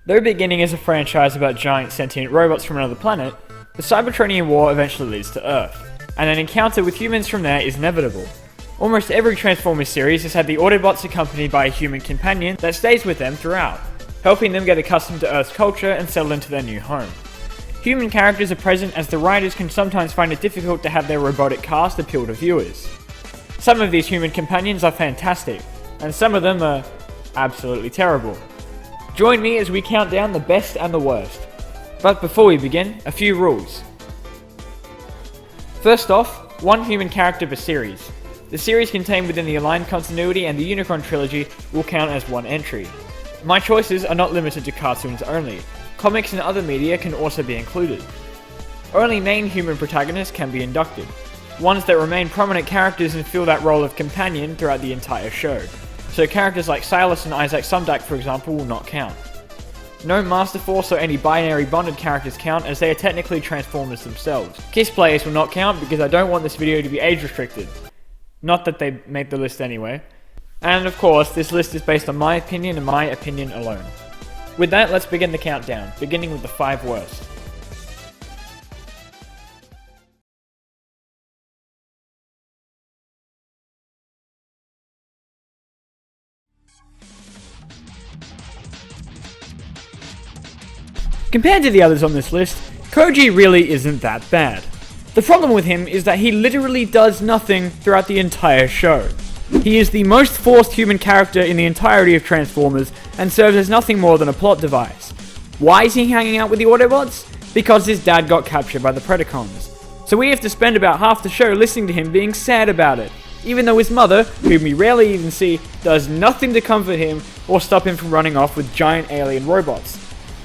Though beginning as a franchise about giant sentient robots from another planet, the Cybertronian War eventually leads to Earth, and an encounter with humans from there is inevitable. Almost every Transformers series has had the Autobots accompanied by a human companion that stays with them throughout, helping them get accustomed to Earth's culture and settle into their new home. Human characters are present as the writers can sometimes find it difficult to have their robotic cast appeal to viewers. Some of these human companions are fantastic, and some of them are absolutely terrible. Join me as we count down the best and the worst. But before we begin, a few rules. First off, one human character per series. The series contained within the Aligned Continuity and the Unicron Trilogy will count as one entry. My choices are not limited to cartoons only. Comics and other media can also be included. Only main human protagonists can be inducted. Ones that remain prominent characters and fill that role of companion throughout the entire show. So characters like Silas and Isaac Sumdac, for example, will not count. No Master Force or any binary bonded characters count, as they are technically Transformers themselves. Kiss players will not count because I don't want this video to be age restricted. Not that they make the list anyway. And of course, this list is based on my opinion and my opinion alone. With that, let's begin the countdown, beginning with the 5 worst. Compared to the others on this list, Kouji really isn't that bad. The problem with him is that he literally does nothing throughout the entire show. He is the most forced human character in the entirety of Transformers and serves as nothing more than a plot device. Why is he hanging out with the Autobots? Because his dad got captured by the Predacons. So we have to spend about half the show listening to him being sad about it, even though his mother, whom we rarely even see, does nothing to comfort him or stop him from running off with giant alien robots.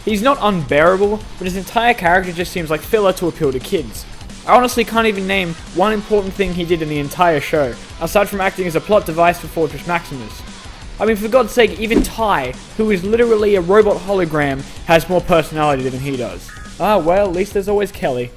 He's not unbearable, but his entire character just seems like filler to appeal to kids. I honestly can't even name one important thing he did in the entire show, aside from acting as a plot device for Fortress Maximus. I mean, for God's sake, even Ty, who is literally a robot hologram, has more personality than he does. Ah well, at least there's always Kelly.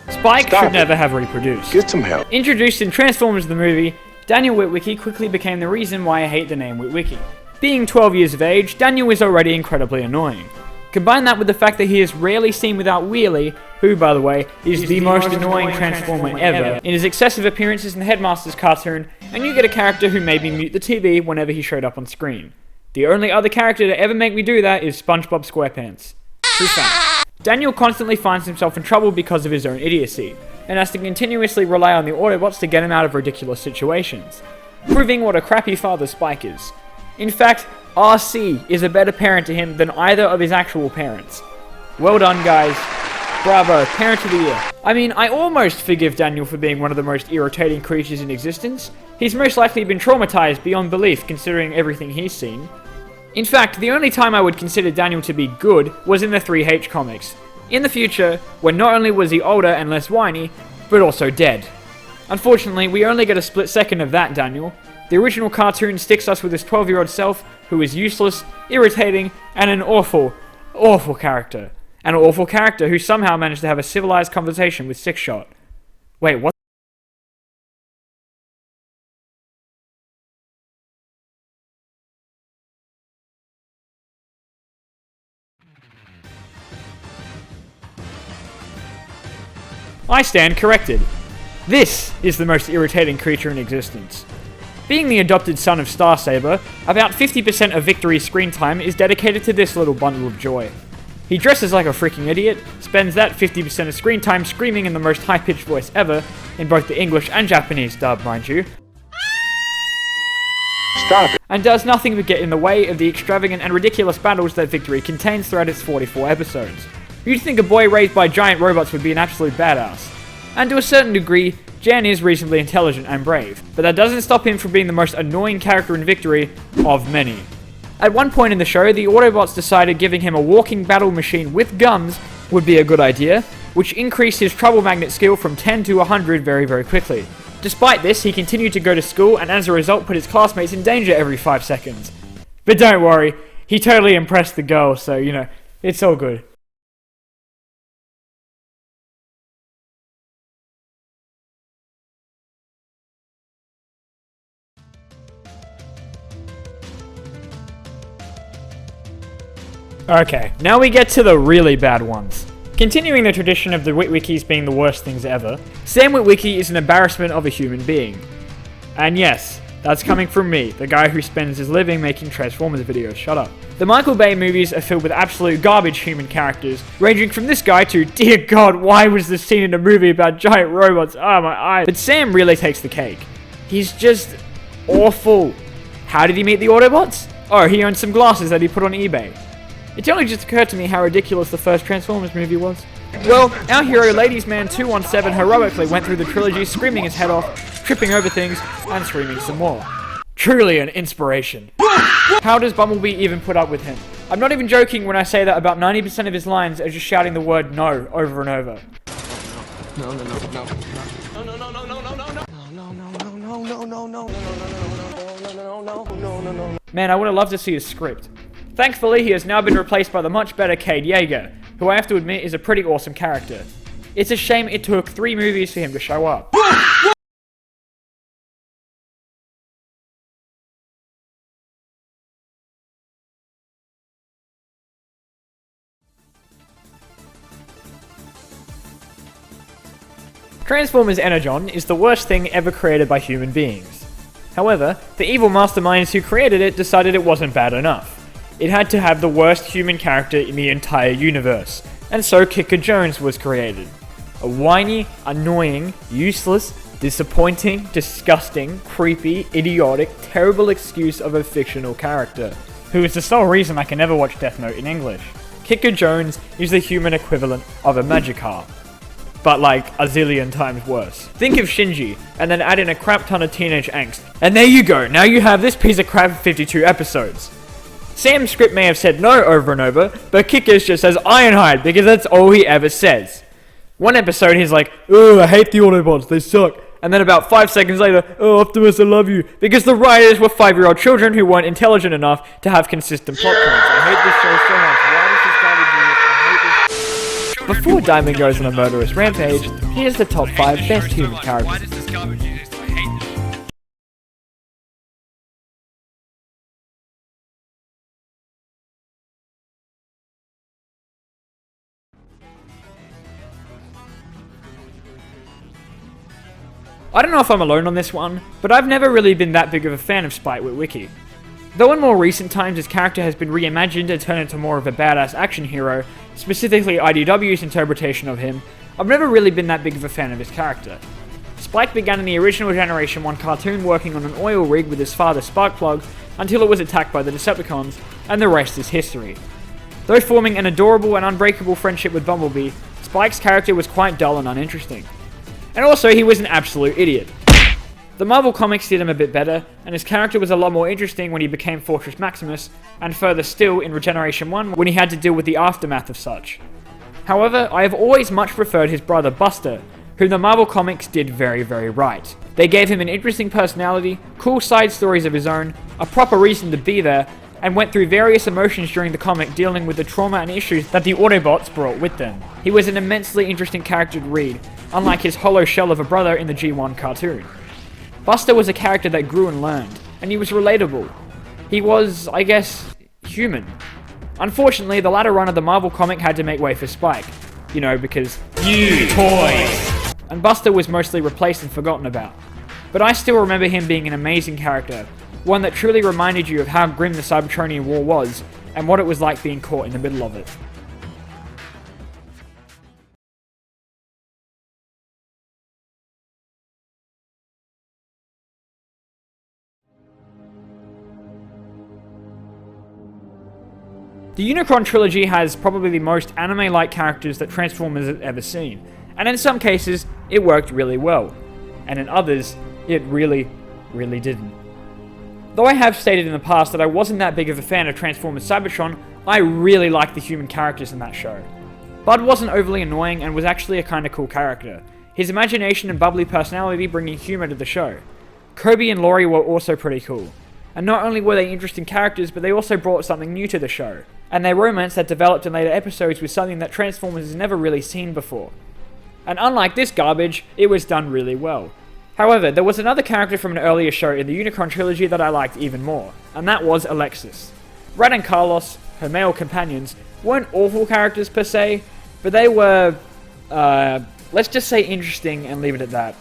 Spike should never have reproduced. Get some help. Introduced in Transformers the movie, Daniel Witwicky quickly became the reason why I hate the name Witwicky. Being 12 years of age, Daniel is already incredibly annoying. Combine that with the fact that he is rarely seen without Wheelie, who, by the way, is the most annoying Transformer ever, in his excessive appearances in the Headmasters cartoon, and you get a character who made me mute the TV whenever he showed up on screen. The only other character to ever make me do that is SpongeBob SquarePants. True fact. Daniel constantly finds himself in trouble because of his own idiocy, and has to continuously rely on the Autobots to get him out of ridiculous situations, proving what a crappy father Spike is. In fact, RC is a better parent to him than either of his actual parents. Well done, guys. Bravo, Parent of the Year. I mean, I almost forgive Daniel for being one of the most irritating creatures in existence. He's most likely been traumatized beyond belief considering everything he's seen. In fact, the only time I would consider Daniel to be good was in the 3H comics. In the future, when not only was he older and less whiny, but also dead. Unfortunately, we only get a split second of that Daniel. The original cartoon sticks us with his 12-year-old self, who is useless, irritating, and an awful, awful character. An awful character who somehow managed to have a civilized conversation with Six-Shot. Wait, what? I stand corrected. This is the most irritating creature in existence. Being the adopted son of Starsaber, about 50% of Victory's screen time is dedicated to this little bundle of joy. He dresses like a freaking idiot, spends that 50% of screen time screaming in the most high-pitched voice ever, in both the English and Japanese dub, mind you. Stop it. And does nothing but get in the way of the extravagant and ridiculous battles that Victory contains throughout its 44 episodes. You'd think a boy raised by giant robots would be an absolute badass. And to a certain degree, Jan is reasonably intelligent and brave, but that doesn't stop him from being the most annoying character in Victory of many. At one point in the show, the Autobots decided giving him a walking battle machine with guns would be a good idea, which increased his trouble magnet skill from 10 to 100 very, very quickly. Despite this, he continued to go to school and as a result put his classmates in danger every 5 seconds. But don't worry, he totally impressed the girls, so, it's all good. Okay, now we get to the really bad ones. Continuing the tradition of the Witwikis being the worst things ever, Sam Witwicky is an embarrassment of a human being. And yes, that's coming from me, the guy who spends his living making Transformers videos. Shut up. The Michael Bay movies are filled with absolute garbage human characters, ranging from this guy to, dear god, why was this scene in a movie about giant robots? Ah, my eyes. But Sam really takes the cake. He's just awful. How did he meet the Autobots? Oh, he owned some glasses that he put on eBay. It only just occurred to me how ridiculous the first Transformers movie was. Well, our hero Ladies Man 217 heroically went through the trilogy screaming his head off, tripping over things, and screaming some more. Truly an inspiration. How does Bumblebee even put up with him? I'm not even joking when I say that about 90% of his lines are just shouting the word no over and over. No, no, no, no, no, no, no, no, no, no, no, no, no, no, no, no, no, no. Man, I would have loved to see his script. Thankfully, he has now been replaced by the much better Cade Yeager, who I have to admit is a pretty awesome character. It's a shame it took 3 movies for him to show up. Transformers Energon is the worst thing ever created by human beings. However, the evil masterminds who created it decided it wasn't bad enough. It had to have the worst human character in the entire universe, and so Kicker Jones was created. A whiny, annoying, useless, disappointing, disgusting, creepy, idiotic, terrible excuse of a fictional character, who is the sole reason I can never watch Death Note in English. Kicker Jones is the human equivalent of a Magikarp, but like a zillion times worse. Think of Shinji, and then add in a crap ton of teenage angst, and there you go, now you have this piece of crap for 52 episodes. Sam's script may have said no over and over, but Kicker's just says Ironhide because that's all he ever says. One episode he's like, oh, I hate the Autobots, they suck. And then about 5 seconds later, oh, Optimus, I love you. Because the writers were 5-year-old children who weren't intelligent enough to have consistent plot points. I hate this show so much. Why does this garbage do this? I hate this. Before Diamond goes on a murderous rampage, here's the top 5 best human characters. I don't know if I'm alone on this one, but I've never really been that big of a fan of Spike Witwicky. Though in more recent times his character has been reimagined and turned into more of a badass action hero, specifically IDW's interpretation of him, I've never really been that big of a fan of his character. Spike began in the original Generation 1 cartoon working on an oil rig with his father Sparkplug until it was attacked by the Decepticons, and the rest is history. Though forming an adorable and unbreakable friendship with Bumblebee, Spike's character was quite dull and uninteresting. And also, he was an absolute idiot. The Marvel Comics did him a bit better, and his character was a lot more interesting when he became Fortress Maximus, and further still in Regeneration 1 when he had to deal with the aftermath of such. However, I have always much preferred his brother Buster, whom the Marvel Comics did very, very right. They gave him an interesting personality, cool side stories of his own, a proper reason to be there, and went through various emotions during the comic dealing with the trauma and issues that the Autobots brought with them. He was an immensely interesting character to read, unlike his hollow shell of a brother in the G1 cartoon. Buster was a character that grew and learned, and he was relatable. He was, I guess, human. Unfortunately, the latter run of the Marvel comic had to make way for Spike. You know, because you toys! And Buster was mostly replaced and forgotten about. But I still remember him being an amazing character, one that truly reminded you of how grim the Cybertronian War was, and what it was like being caught in the middle of it. The Unicron trilogy has probably the most anime-like characters that Transformers has ever seen, and in some cases, it worked really well, and in others, it really, really didn't. Though I have stated in the past that I wasn't that big of a fan of Transformers Cybertron, I really liked the human characters in that show. Bud wasn't overly annoying and was actually a kinda cool character, his imagination and bubbly personality bringing humor to the show. Kobe and Laurie were also pretty cool, and not only were they interesting characters, but they also brought something new to the show, and their romance that developed in later episodes was something that Transformers has never really seen before. And unlike this garbage, it was done really well. However, there was another character from an earlier show in the Unicron trilogy that I liked even more, and that was Alexis. Rad and Carlos, her male companions, weren't awful characters per se, but they were, let's just say interesting and leave it at that.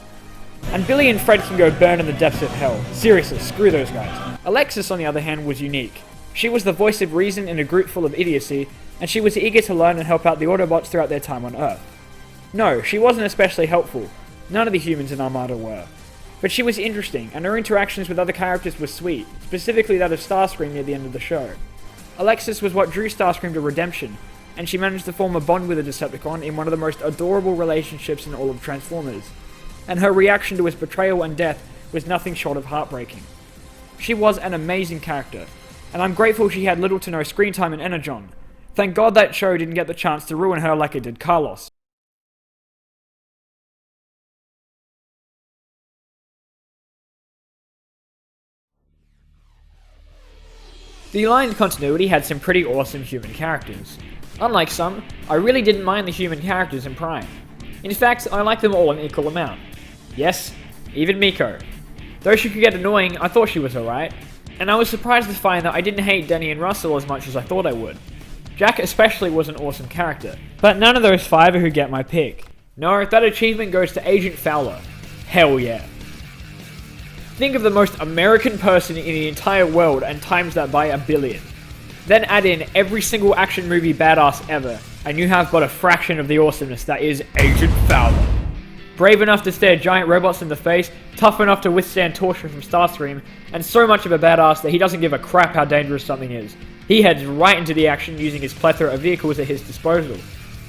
And Billy and Fred can go burn in the depths of hell. Seriously, screw those guys. Alexis, on the other hand, was unique. She was the voice of reason in a group full of idiocy, and she was eager to learn and help out the Autobots throughout their time on Earth. No, she wasn't especially helpful. None of the humans in Armada were. But she was interesting, and her interactions with other characters were sweet, specifically that of Starscream near the end of the show. Alexis was what drew Starscream to redemption, and she managed to form a bond with a Decepticon in one of the most adorable relationships in all of Transformers. And her reaction to his betrayal and death was nothing short of heartbreaking. She was an amazing character, and I'm grateful she had little to no screen time in Energon. Thank God that show didn't get the chance to ruin her like it did Carlos. The aligned continuity had some pretty awesome human characters. Unlike some, I really didn't mind the human characters in Prime. In fact, I liked them all in equal amount. Yes, even Miko. Though she could get annoying, I thought she was alright, and I was surprised to find that I didn't hate Denny and Russell as much as I thought I would. Jack especially was an awesome character, but none of those five are who get my pick. No, that achievement goes to Agent Fowler. Hell yeah. Think of the most American person in the entire world and times that by 1 billion. Then add in every single action movie badass ever, and you have but a fraction of the awesomeness that is Agent Fowler. Brave enough to stare giant robots in the face, tough enough to withstand torture from Starscream, and so much of a badass that he doesn't give a crap how dangerous something is. He heads right into the action using his plethora of vehicles at his disposal.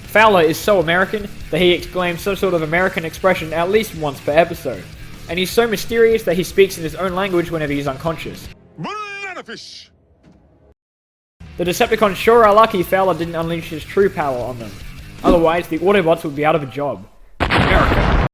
Fowler is so American that he exclaims some sort of American expression at least once per episode. And he's so mysterious that he speaks in his own language whenever he's unconscious. Bananafish! The Decepticons sure are lucky Fowler didn't unleash his true power on them. Otherwise, the Autobots would be out of a job. America.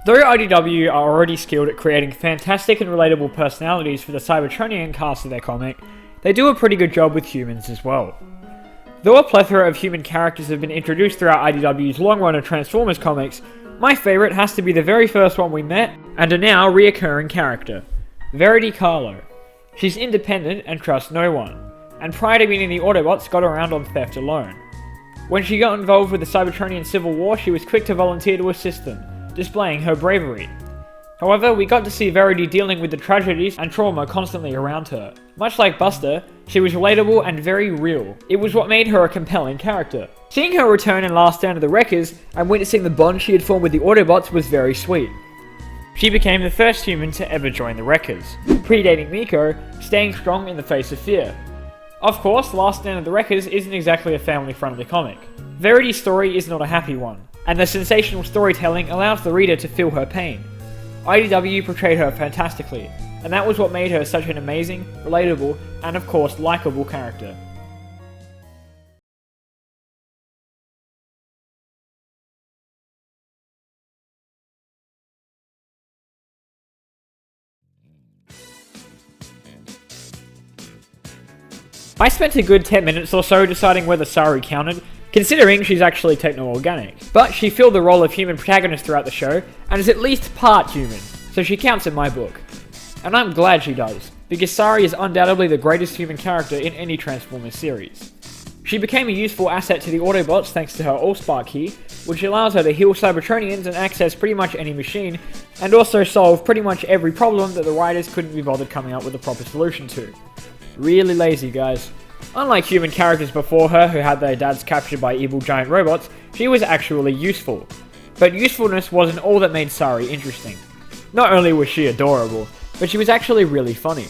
Though IDW are already skilled at creating fantastic and relatable personalities for the Cybertronian cast of their comic, they do a pretty good job with humans as well. Though a plethora of human characters have been introduced throughout IDW's long run of Transformers comics, my favourite has to be the very first one we met, and a now reoccurring character, Verity Carlo. She's independent and trusts no one, and prior to meeting the Autobots got around on theft alone. When she got involved with the Cybertronian Civil War, she was quick to volunteer to assist them, displaying her bravery. However, we got to see Verity dealing with the tragedies and trauma constantly around her. Much like Buster, she was relatable and very real. It was what made her a compelling character. Seeing her return in Last Stand of the Wreckers and witnessing the bond she had formed with the Autobots was very sweet. She became the first human to ever join the Wreckers, predating Miko, staying strong in the face of fear. Of course, Last Stand of the Wreckers isn't exactly a family-friendly comic. Verity's story is not a happy one, and the sensational storytelling allows the reader to feel her pain. IDW portrayed her fantastically, and that was what made her such an amazing, relatable, and of course likable character. I spent a good 10 minutes or so deciding whether Sari counted, considering she's actually techno-organic. But she filled the role of human protagonist throughout the show, and is at least part human, so she counts in my book. And I'm glad she does, because Sari is undoubtedly the greatest human character in any Transformers series. She became a useful asset to the Autobots thanks to her Allspark key, which allows her to heal Cybertronians and access pretty much any machine, and also solve pretty much every problem that the writers couldn't be bothered coming up with a proper solution to. Really lazy, guys. Unlike human characters before her who had their dads captured by evil giant robots, she was actually useful. But usefulness wasn't all that made Sari interesting. Not only was she adorable, but she was actually really funny.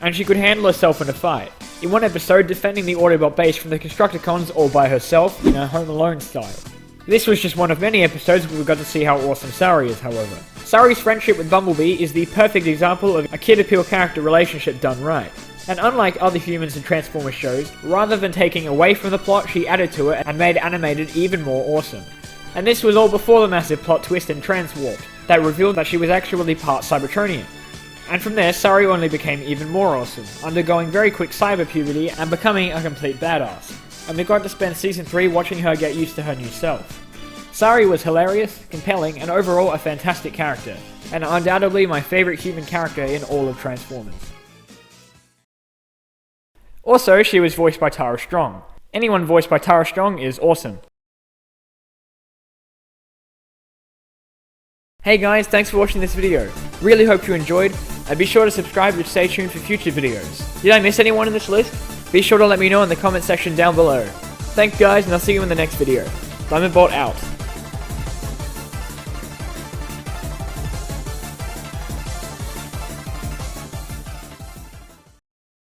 And she could handle herself in a fight, in one episode defending the Autobot base from the Constructicons all by herself in her Home Alone style. This was just one of many episodes where we got to see how awesome Sari is, however. Sari's friendship with Bumblebee is the perfect example of a kid appeal character relationship done right. And unlike other humans in Transformers shows, rather than taking away from the plot, she added to it and made animated even more awesome. And this was all before the massive plot twist in Transwarped, that revealed that she was actually part Cybertronian. And from there, Sari only became even more awesome, undergoing very quick cyber puberty and becoming a complete badass. and we got to spend Season 3 watching her get used to her new self. Sari was hilarious, compelling, and overall a fantastic character, and undoubtedly my favourite human character in all of Transformers. Also, she was voiced by Tara Strong. Anyone voiced by Tara Strong is awesome. Hey guys, thanks for watching this video. Really hope you enjoyed, and be sure to subscribe to stay tuned for future videos. Did I miss anyone in this list? Be sure to let me know in the comment section down below. Thanks guys, and I'll see you in the next video. Diamondbolt out.